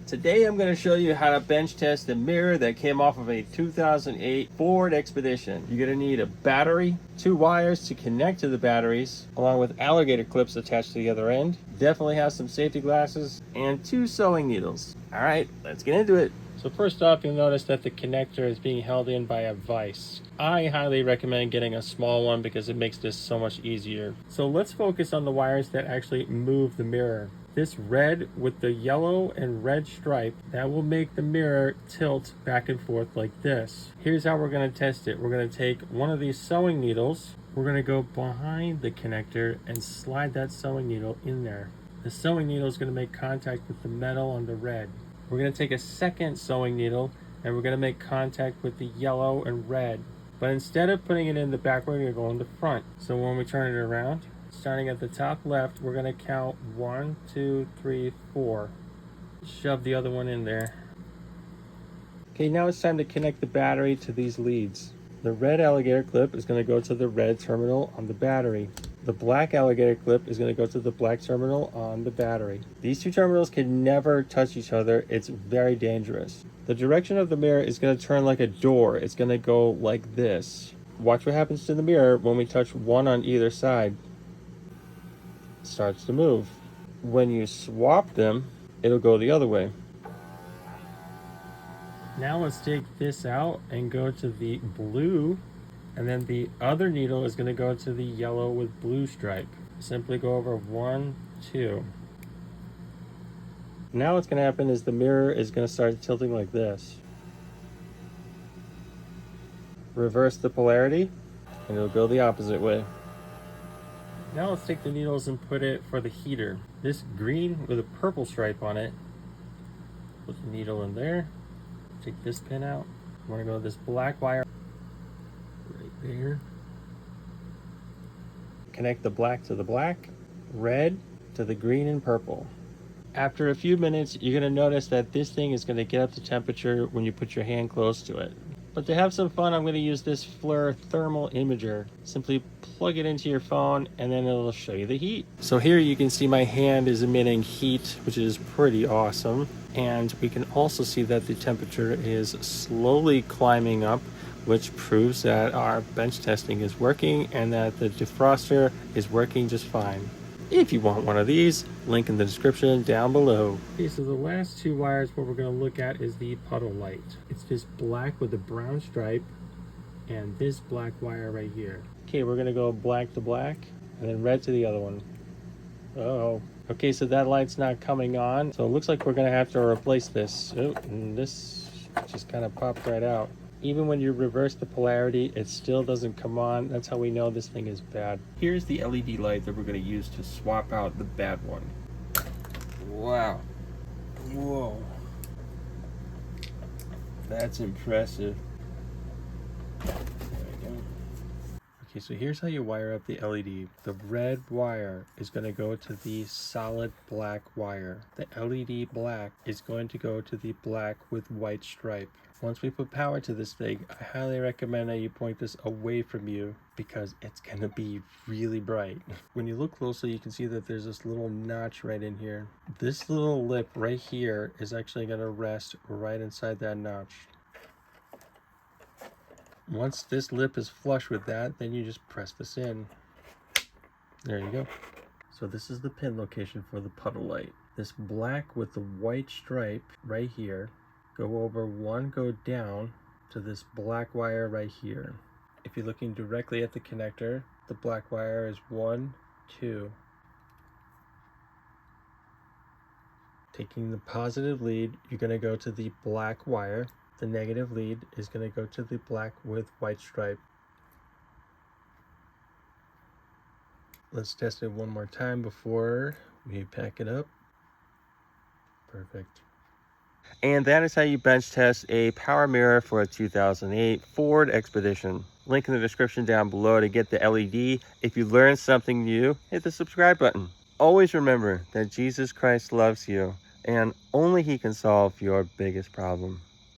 Today I'm going to show you how to bench test the mirror that came off of a 2008 Ford Expedition. You're going to need a battery, 2 wires to connect to the batteries, along with alligator clips attached to the other end. Definitely have some safety glasses and 2 sewing needles. Alright, let's get into it. So first off, you'll notice that the connector is being held in by a vise. I highly recommend getting a small one because it makes this so much easier. So let's focus on the wires that actually move the mirror. This red with the yellow and red stripe, that will make the mirror tilt back and forth like this. Here's how we're going to test it. We're going to take one of these sewing needles. We're going to go behind the connector and slide that sewing needle in there. The sewing needle is going to make contact with the metal on the red. We're going to take a second sewing needle and we're going to make contact with the yellow and red. But instead of putting it in the back, we're going to go in the front. So when we turn it around, starting at the top left, we're going to count 1, 2, 3, 4. Shove the other one in there. Okay, now it's time to connect the battery to these leads. The red alligator clip is going to go to the red terminal on the battery. The black alligator clip is going to go to the black terminal on the battery. These 2 terminals can never touch each other. It's very dangerous. The direction of the mirror is going to turn like a door. It's going to go like this. Watch what happens to the mirror when we touch one on either side. It starts to move. When you swap them, it'll go the other way. Now let's take this out and go to the blue, and then the other needle is going to go to the yellow with blue stripe. Simply go over 1, 2. Now what's going to happen is the mirror is going to start tilting like this. Reverse the polarity and it'll go the opposite way. Now let's take the needles and put it for the heater. This green with a purple stripe on it. Put the needle in there. Take this pin out. We're going to go to this black wire right there. Connect the black to the black, red to the green and purple. After a few minutes, you're going to notice that this thing is going to get up to temperature when you put your hand close to it. But to have some fun, I'm going to use this FLIR thermal imager. Simply plug it into your phone and then it'll show you the heat. So here you can see my hand is emitting heat, which is pretty awesome. And we can also see that the temperature is slowly climbing up, which proves that our bench testing is working and that the defroster is working just fine. If you want one of these, link in the description down below. Okay, so the last 2 wires, what we're going to look at is the puddle light. It's this black with a brown stripe and this black wire right here. Okay, we're going to go black to black and then red to the other one. Uh-oh. Okay, so that light's not coming on, so it looks like we're going to have to replace this. Oh, and this just kind of popped right out. Even when you reverse the polarity, it still doesn't come on. That's how we know this thing is bad. Here's the LED light that we're going to use to swap out the bad one. Wow. Whoa. That's impressive. There we go. Okay, so here's how you wire up the LED. The red wire is going to go to the solid black wire. The LED black is going to go to the black with white stripe. Once we put power to this thing, I highly recommend that you point this away from you because it's going to be really bright. When you look closely, you can see that there's this little notch right in here. This little lip right here is actually going to rest right inside that notch. Once this lip is flush with that, then you just press this in. There you go. So this is the pin location for the puddle light. This black with the white stripe right here. Go over 1, go down to this black wire right here. If you're looking directly at the connector, the black wire is 1, 2. Taking the positive lead, you're going to go to the black wire. The negative lead is going to go to the black with white stripe. Let's test it one more time before we pack it up. Perfect. And that is how you bench test a power mirror for a 2008 Ford Expedition. Link in the description down below to get the LED. If you learned something new, hit the subscribe button. Always remember that Jesus Christ loves you and only He can solve your biggest problem.